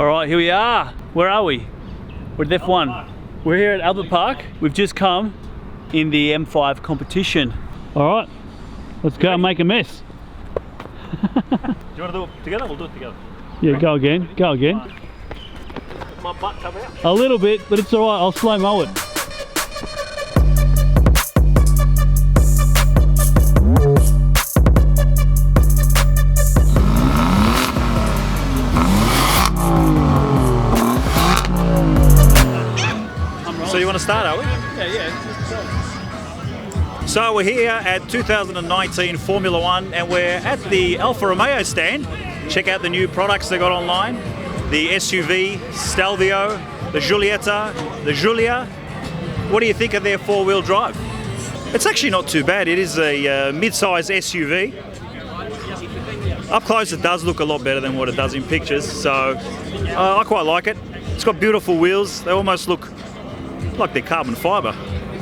All right, here we are. Where are we? We're at F1. We're here at Albert Park. We've just come in the M5 competition. All right, let's go and make a mess. Do you want to do it together? We'll do it together. Yeah, go again, go again. Does my butt come out? A little bit, but it's all right. I'll slow-mo it. So you want to start, are we? Yeah. So we're here at 2019 Formula One and we're at the Alfa Romeo stand. Check out the new products they got online. The SUV, Stelvio, the Giulietta, the Giulia. What do you think of their four-wheel drive? It's actually not too bad. It is a mid-size SUV. Up close it does look a lot better than what it does in pictures, so I quite like it. It's got beautiful wheels. They almost look like they're carbon fibre,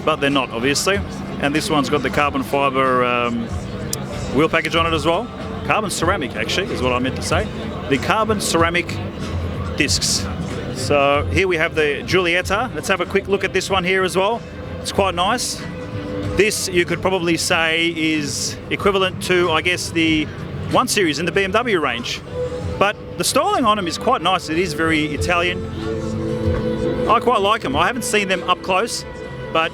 but they're not, obviously. And this one's got the carbon fibre wheel package on it as well. Carbon ceramic, actually, is what I meant to say. The carbon ceramic discs. So here we have the Giulietta. Let's have a quick look at this one here as well. It's quite nice. This, you could probably say, is equivalent to, I guess, the 1 Series in the BMW range. But the styling on them is quite nice. It is very Italian. I quite like them. I haven't seen them up close, but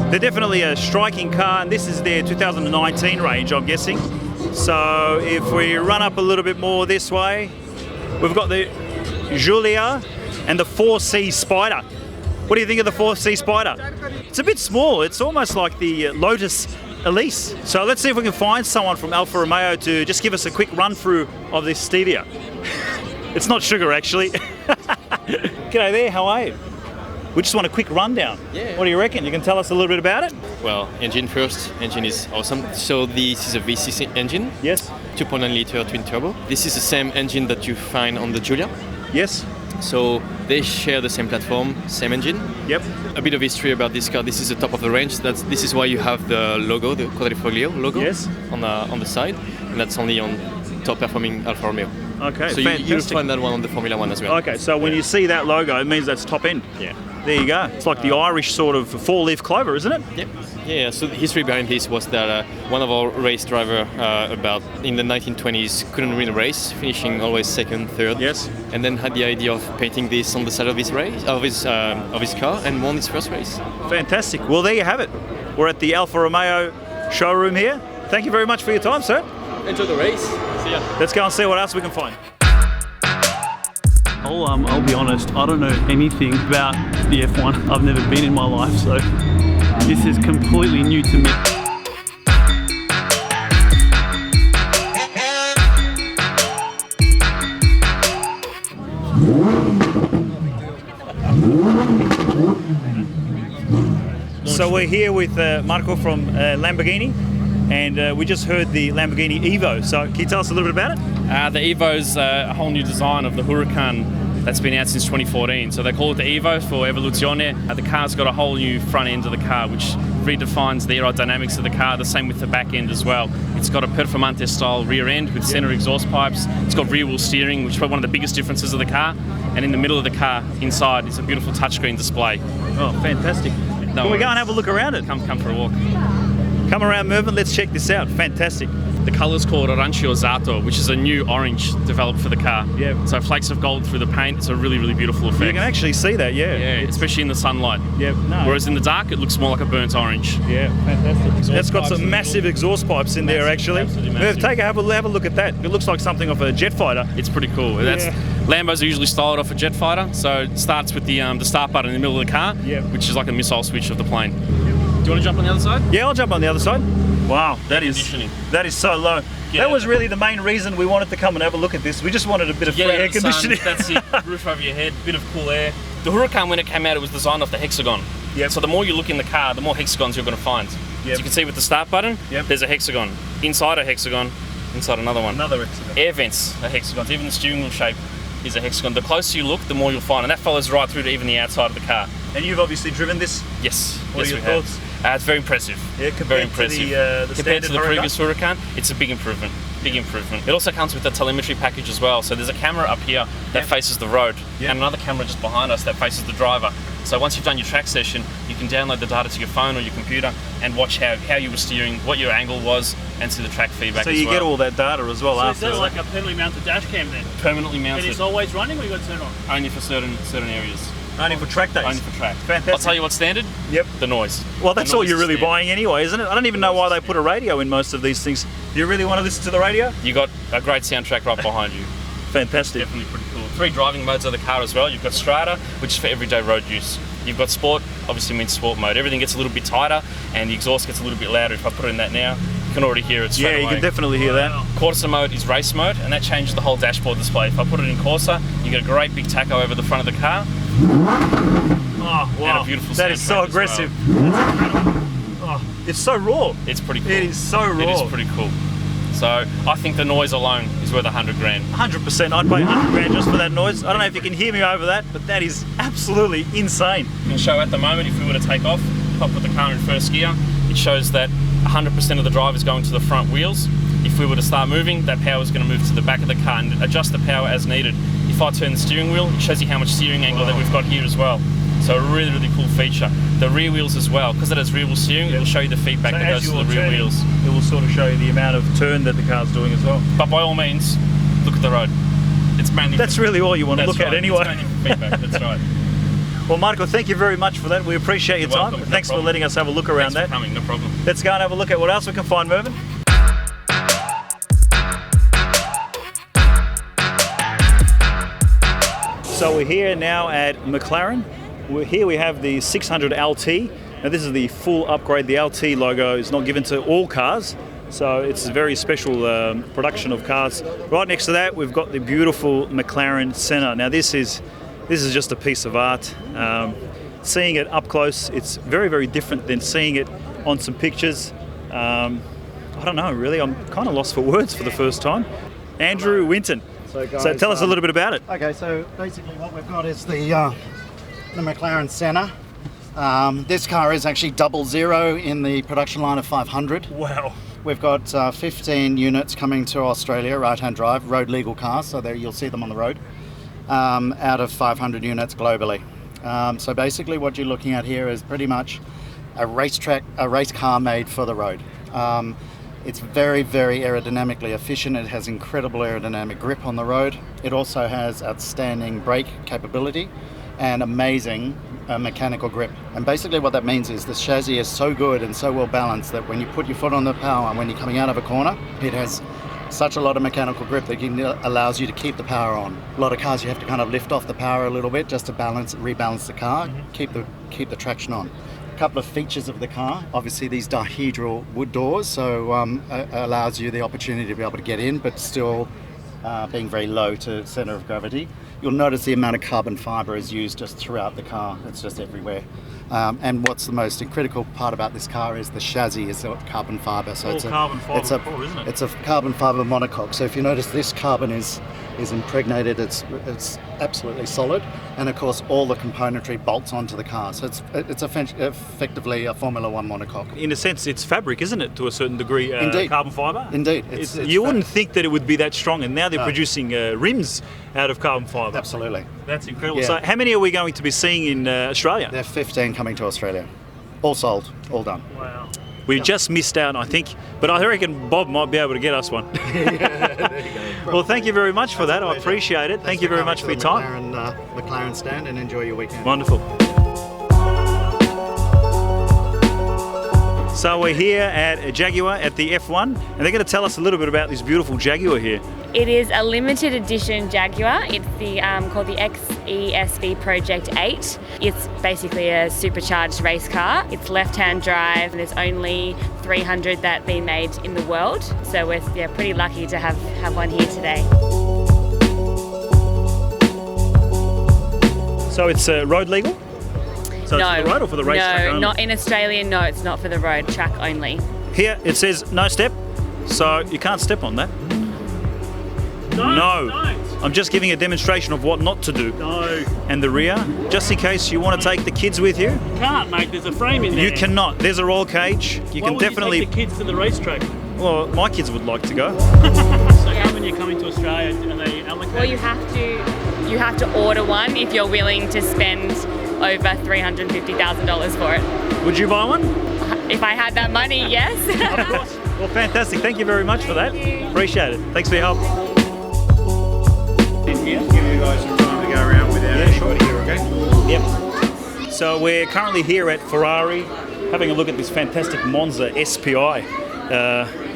they're definitely a striking car, and this is their 2019 range, I'm guessing. So if we run up a little bit more this way, we've got the Giulia and the 4C Spider. What do you think of the 4C Spider? It's a bit small. It's almost like the Lotus Elise. So let's see if we can find someone from Alfa Romeo to just give us a quick run through of this stevia. It's not sugar, actually. G'day there, how are you? We just want a quick rundown. Yeah. What do you reckon? You can tell us a little bit about it? Well, engine first. Engine is awesome. So this is a V6 engine. Yes. 2.9 liter twin turbo. This is the same engine that you find on the Giulia. Yes. So they share the same platform, same engine. Yep. A bit of history about this car. This is the top of the range. This is why you have the logo, the Quadrifoglio logo. Yes. On the side, and that's only on top performing Alfa Romeo. Okay, so you'll find that one on the Formula One as well. Okay, so when you see that logo, it means that's top end. Yeah. There you go. It's like the Irish sort of four-leaf clover, isn't it? Yep. Yeah. So the history behind this was that one of our race driver about in the 1920s couldn't win a race, finishing always second, third. Yes. And then had the idea of painting this on the side of his race, of his car, and won his first race. Fantastic. Well, there you have it. We're at the Alfa Romeo showroom here. Thank you very much for your time, sir. Enjoy the race. See ya. Let's go and see what else we can find. I'll be honest, I don't know anything about the F1. I've never been in my life, so this is completely new to me. So we're here with Marco from Lamborghini, and we just heard the Lamborghini Evo. So can you tell us a little bit about it? The Evo's a whole new design of the Huracan that's been out since 2014. So they call it the Evo for Evoluzione. The car's got a whole new front end of the car, which redefines the aerodynamics of the car, the same with the back end as well. It's got a Performante style rear end with center exhaust pipes. It's got rear wheel steering, which is probably one of the biggest differences of the car. And in the middle of the car, inside, is a beautiful touchscreen display. Oh, fantastic. Can we go and have a look around it? Come for a walk. Come around, Mervyn, let's check this out. Fantastic. The colour's called Aranciozzato, which is a new orange developed for the car. Yeah. So flakes of gold through the paint. It's a really, really beautiful effect. You can actually see that, yeah. Yeah, especially in the sunlight. Yeah, no. Whereas in the dark, it looks more like a burnt orange. Yeah, fantastic. Exhaust That's got pipes some in the massive exhaust pipes in there, actually. absolutely Merv, massive. have a look at that. It looks like something off a jet fighter. It's pretty cool. Lambos are usually styled off a jet fighter, so it starts with the start button in the middle of the car, which is like a missile switch of the plane. Do you want to jump on the other side? Yeah, I'll jump on the other side. Wow, that is so low. Yeah. That was really the main reason we wanted to come and have a look at this. We just wanted a bit of free air conditioning. That's it. Roof over your head, bit of cool air. The Huracan, when it came out, it was designed off the hexagon. Yep. So the more you look in the car, the more hexagons you're going to find. Yep. As you can see with the start button, there's a hexagon. Inside a hexagon, inside another one. Another hexagon. Air vents are hexagons. Even the steering wheel shape is a hexagon. The closer you look, the more you'll find. And that follows right through to even the outside of the car. And you've obviously driven this? Yes. What yes, are your thoughts? It's very impressive. Yeah, compared very impressive. to the compared to the standard previous Huracan, it's a big improvement. Big improvement. It also comes with a telemetry package as well. So there's a camera up here that faces the road, and another camera just behind us that faces the driver. So once you've done your track session, you can download the data to your phone or your computer and watch how you were steering, what your angle was, and see the track feedback. So you get all that data as well after. So is that like a permanently mounted dash cam then? Permanently mounted. And it's always running, or you got to turn it on? Only for certain areas. Only for track days? Only for track. Fantastic. I'll tell you what's standard. Yep. The noise. Well, that's The all noise you're is really standard. buying anyway, isn't it? I don't even know why they put a radio in most of these things. Do you really want to listen to the radio? You got a great soundtrack right behind you. Fantastic. Definitely pretty cool. 3 driving modes of the car as well. You've got Strata, which is for everyday road use. You've got Sport, obviously means sport mode. Everything gets a little bit tighter and the exhaust gets a little bit louder. If I put it in that now, you can already hear it straight Yeah, you away. can definitely hear that. Corsa mode is race mode, and that changes the whole dashboard display. If I put it in Corsa, you get a great big tacho over the front of the car. Oh, wow. And a beautiful That is so soundtrack as aggressive. That's incredible. Oh, it's so raw. It's pretty cool. It is so raw. It is pretty cool. So I think the noise alone is worth 100 grand. 100%. I'd pay 100 grand just for that noise. I don't know if you can hear me over that, but that is absolutely insane. I can show at the moment if we were to take off, if I put the car in first gear, it shows that 100% of the drive is going to the front wheels. If we were to start moving, that power is going to move to the back of the car and adjust the power as needed. If I turn the steering wheel, it shows you how much steering angle that we've got here as well. So a really, really cool feature. The rear wheels as well, because it has rear wheel steering, it will show you the feedback that goes to the rear wheels. It will sort of show you the amount of turn that the car's doing as well. But by all means, look at the road. It's mainly That's really all you want to look at anyway. It's mainly for feedback, that's right. Well, Marco, thank you very much for that. We appreciate your You're time. welcome, no Thanks for problem. letting us have a look around Thanks that. for coming, no problem. Let's go and have a look at what else we can find moving. So we're here now at McLaren. Here we have the 600 LT. Now this is the full upgrade. The LT logo is not given to all cars, so it's a very special production of cars. Right next to that, we've got the beautiful McLaren Senna. Now this is just a piece of art. Seeing it up close, it's very, very different than seeing it on some pictures. I don't know, really. I'm kind of lost for words for the first time. Andrew Winton. So, guys, So tell us a little bit about it. Okay, so basically what we've got is the McLaren Senna. This car is actually 00 in the production line of 500. Wow. We've got 15 units coming to Australia, right-hand drive, road legal cars, so there you'll see them on the road, out of 500 units globally. So basically what you're looking at here is pretty much a race car made for the road. It's very, very aerodynamically efficient. It has incredible aerodynamic grip on the road. It also has outstanding brake capability and amazing mechanical grip. And basically what that means is the chassis is so good and so well balanced that when you put your foot on the power and when you're coming out of a corner, it has such a lot of mechanical grip that allows you to keep the power on. A lot of cars you have to kind of lift off the power a little bit just to rebalance the car, keep the traction on. Couple of features of the car, obviously these dihedral wood doors, so allows you the opportunity to be able to get in but still being very low to center of gravity. You'll notice the amount of carbon fiber is used just throughout the car. It's just everywhere. And what's the most critical part about this car is the chassis is carbon fiber. So it's carbon fiber before, isn't it? It's a carbon fiber monocoque. So if you notice, this carbon is impregnated. It's absolutely solid, and of course all the componentry bolts onto the car. So it's effectively a Formula One monocoque. In a sense, it's fabric, isn't it, to a certain degree? Indeed. Carbon fibre. Indeed. You wouldn't think that it would be that strong, and now they're producing rims out of carbon fibre. Absolutely. That's incredible. Yeah. So how many are we going to be seeing in Australia? There are 15 coming to Australia. All sold, all done. Wow. We just missed out, I think, but I reckon Bob might be able to get us one. Well, thank you very much for that. I appreciate it. Thank you very much for your time. McLaren stand, and enjoy your weekend. Wonderful. So we're here at Jaguar at the F1, and they're going to tell us a little bit about this beautiful Jaguar here. It is a limited edition Jaguar. It's called the XESV Project 8. It's basically a supercharged race car. It's left-hand drive. There's only 300 that been made in the world, so we're pretty lucky to have one here today. So it's road legal? So No, it's for the road or for the racetrack no, only? not in Australia. No, it's not for the road, track only. Here it says no step, so you can't step on that. No. I'm just giving a demonstration of what not to do. No, And the rear, just in case you want to take the kids with you, you can't, mate. There's a frame in there. you cannot. There's a roll cage. You Why can would definitely. you take the kids to the racetrack? Well, my kids would like to go. So when you're coming to Australia, are they allocated? Well, you have to order one if you're willing to spend over $350,000 for it. Would you buy one? If I had that money, yes. Of course. Well, fantastic. Thank you very much for that. Appreciate it. Thanks for your help. Give you guys some time to go around without anybody here, okay? Yep. So we're currently here at Ferrari, having a look at this fantastic Monza SPI.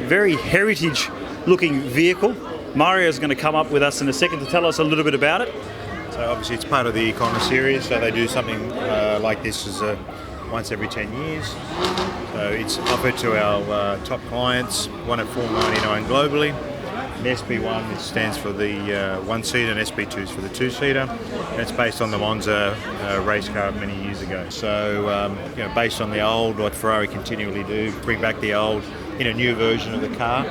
Very heritage-looking vehicle. Mario's going to come up with us in a second to tell us a little bit about it. So obviously it's part of the Econo series, so they do something like this as once every 10 years. So it's offered to our top clients, one at $499 globally. The SP1 it stands for the one-seater and SP2 is for the two-seater. And it's based on the Monza race car many years ago. So based on the old, what Ferrari continually do, bring back the old in a new version of the car.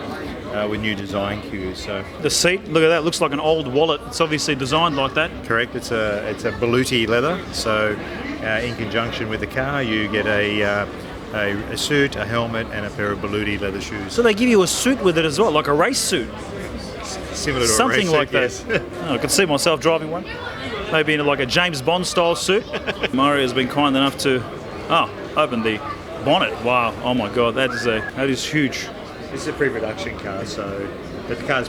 With new design cues. So the seat, look at that, looks like an old wallet. It's obviously designed like that. Correct. It's a Beluti leather. So in conjunction with the car, you get a suit, a helmet, and a pair of Beluti leather shoes. So they give you a suit with it as well, like a race suit. Similar to something a race like suit, that. Yes. I could see myself driving one. Maybe in like a James Bond style suit. Mario's been kind enough to open the bonnet. Wow. Oh my God, that is huge. This is a pre-production car, so the car's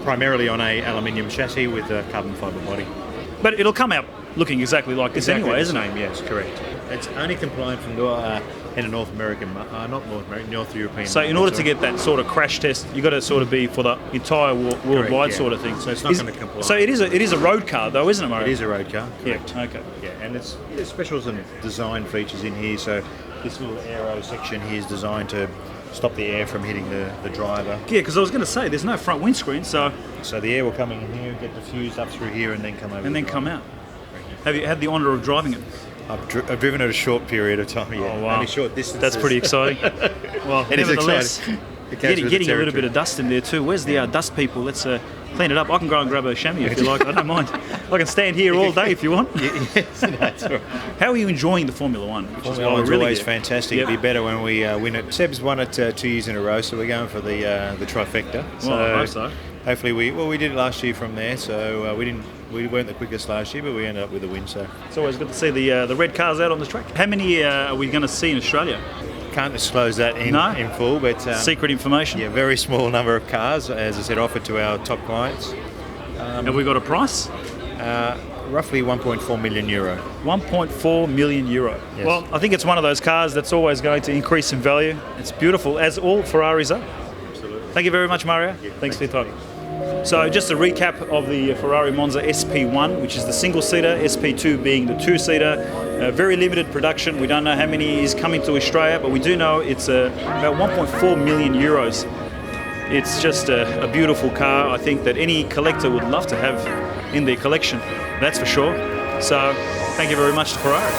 primarily on a aluminium chassis with a carbon fibre body. But it'll come out looking exactly like this anyway, isn't it? Yes, correct. It's only compliant from in a North European. So in order to get that sort of crash test, you've got to sort of be for the entire worldwide Correct, yeah. sort of thing. So it's not going to comply. So it is a road car though, isn't it, Mario? It is a road car, correct. Yeah, okay. Yeah, and there's special some design features in here. So this little aero section here is designed to stop the air from hitting the driver. Yeah, because I was going to say there's no front windscreen, so the air will come in here, get diffused up through here, and then come over. And then come out. Have you had the honour of driving it? I've driven it a short period of time. Yeah, oh, wow. Only short distances. That's pretty exciting. Well, it is nevertheless, exciting. Getting a little bit of dust in there too. Where's the dust people? Let's clean it up. I can go and grab a chamois if you like. I don't mind. I can stand here all day if you want. Yes, that's right. How are you enjoying the Formula One? Formula One's always fantastic. Yep. It'd be better when we win it. Seb's won it 2 years in a row, so we're going for the trifecta. Well, I hope so. Hopefully we did it last year from there, so we weren't the quickest last year, but we ended up with a win. So it's always good to see the red cars out on the track. How many are we going to see in Australia? Can't disclose that in full, but secret information. Yeah, very small number of cars, as I said, offered to our top clients. Have we got a price? Roughly €1.4 million. 1.4 million euro. Yes. Well, I think it's one of those cars that's always going to increase in value. It's beautiful, as all Ferraris are. Absolutely. Thank you very much, Mario. Yeah, Thanks for your time. So just a recap of the Ferrari Monza SP1, which is the single-seater, SP2 being the two-seater. Very limited production. We don't know how many is coming to Australia, but we do know it's about 1.4 million euros. It's just a beautiful car. I think that any collector would love to have in their collection, that's for sure. So thank you very much to Ferrari.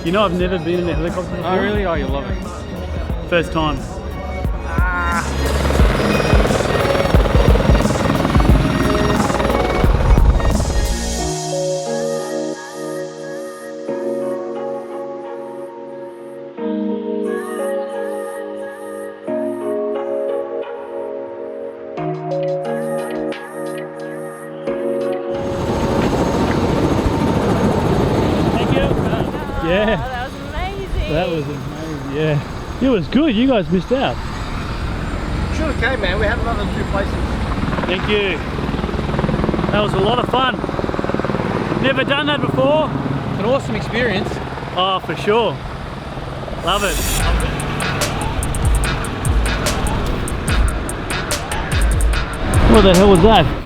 You know, I've never been in a helicopter before. Oh, really? Oh, you'll love it. First time. Yeah. Oh, that was amazing. That was amazing, yeah. It was good, you guys missed out. Should have came, man. We had another 2 places. Thank you. That was a lot of fun. Never done that before. It's an awesome experience. Oh, for sure. Love it. What the hell was that?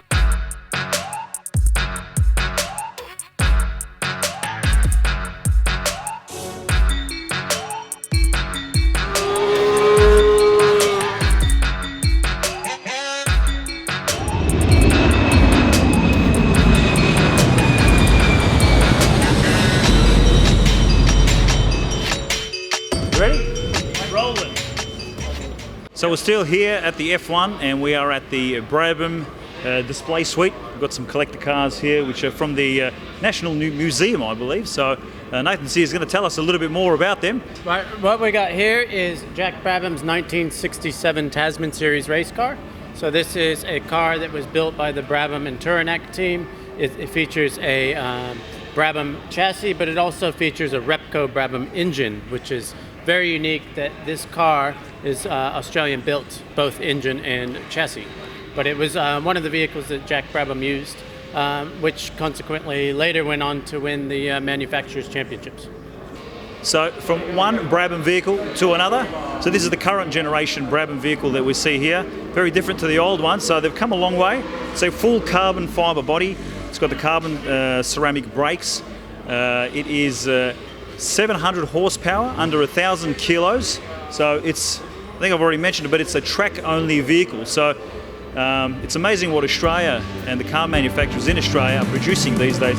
So we're still here at the F1 and we are at the Brabham display suite. We've got some collector cars here, which are from the National Museum, I believe. So Nathan C is going to tell us a little bit more about them. Right, what we got here is Jack Brabham's 1967 Tasman Series race car. So this is a car that was built by the Brabham and Tourenac team. It features a Brabham chassis, but it also features a Repco Brabham engine, which is very unique that this car is Australian built, both engine and chassis. But it was one of the vehicles that Jack Brabham used, which consequently later went on to win the manufacturers' championships. So from one Brabham vehicle to another. So this is the current generation Brabham vehicle that we see here. Very different to the old one. So they've come a long way. So full carbon fibre body. It's got the carbon ceramic brakes. It is 700 horsepower, under 1,000 kilos. So it's, I think I've already mentioned it, but it's a track-only vehicle. So it's amazing what Australia and the car manufacturers in Australia are producing these days.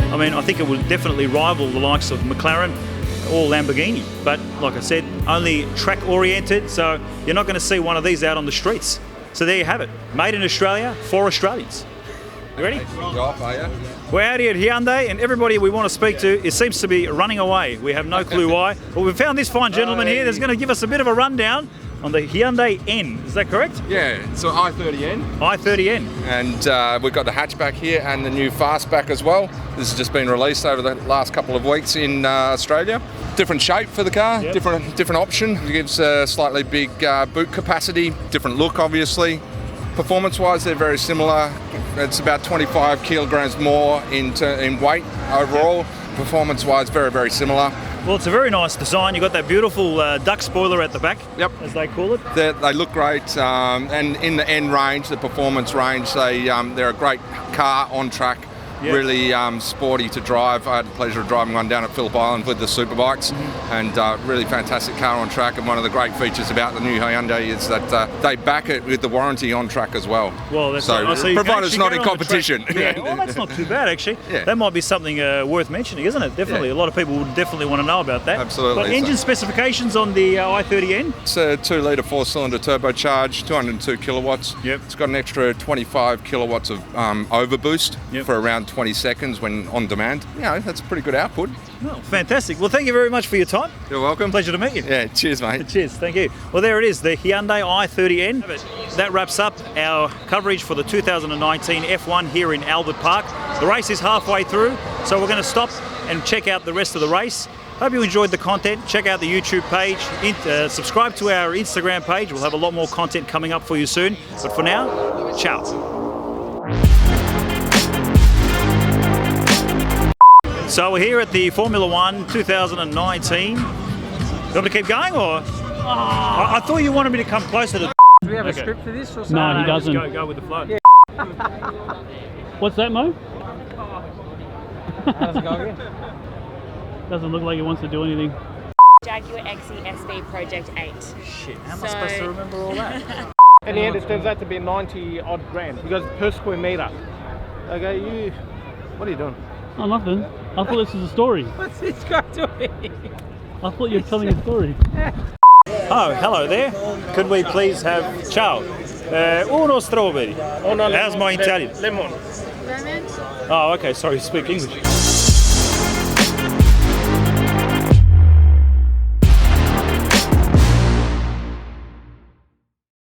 I mean, I think it would definitely rival the likes of McLaren or Lamborghini, but like I said, only track oriented, so you're not going to see one of these out on the streets. So there you have it, made in Australia for Australians. You ready? We're out here at Hyundai, and everybody we want to speak to, it seems to be running away. We have no clue why. But we've found this fine gentleman here that's going to give us a bit of a rundown on the Hyundai N. Is that correct? Yeah, so i30N. i30N. And we've got the hatchback here and the new fastback as well. This has just been released over the last couple of weeks in Australia. Different shape for the car, Yep. different option. It gives a slightly big boot capacity, different look obviously. Performance-wise, they're very similar. It's about 25 kilograms more in weight overall. Yep. Performance-wise, very, very similar. Well, it's a very nice design. You've got that beautiful duck spoiler at the back, Yep. as they call it. They look great, and in the N range, the performance range, they're a great car on track. Yep. Really sporty to drive. I had the pleasure of driving one down at Phillip Island with the superbikes, and really fantastic car on track. And one of the great features about the new Hyundai is that they back it with the warranty on track as well. Well, that's so you can provided it's actually not go in on the competition. track. Yeah, well, that's not too bad actually. Yeah. That might be something worth mentioning, isn't it? Definitely. Yeah. A lot of people would definitely want to know about that. Absolutely. But engine specifications on the i30N? It's a 2-litre 4-cylinder turbocharged, 202 kilowatts. Yep. It's got an extra 25 kilowatts of overboost Yep. for around 20 seconds when on demand. You know, that's a pretty good output. Oh, fantastic. Well, thank you very much for your time. You're welcome. Pleasure to meet you. Yeah, cheers, mate. Cheers, thank you. Well, there it is, the Hyundai i30N. That wraps up our coverage for the 2019 F1 here in Albert Park. The race is halfway through, so we're going to stop and check out the rest of the race. Hope you enjoyed the content. Check out the YouTube page. Subscribe to our Instagram page. We'll have a lot more content coming up for you soon. But for now, ciao. So we're here at the Formula One 2019. You want me to keep going, or? I thought you wanted me to come closer to. Do we have a Okay. script for this or something? No, he doesn't. Just go with the flow. Yeah. What's that, Mo? How does it go again? Doesn't look like he wants to do anything. Jaguar XE Project 8. Shit, how am I supposed to remember all that? In the end, it turns out to be 90 odd grand because per square meter. Okay, what are you doing? Oh, nothing. I thought this was a story. What's this guy doing? I thought you were telling a story. Oh, hello there. Could we please have ciao? Uno strawberry. Oh, no, How's my Italian? Lemon. Oh, okay. Sorry, speak English.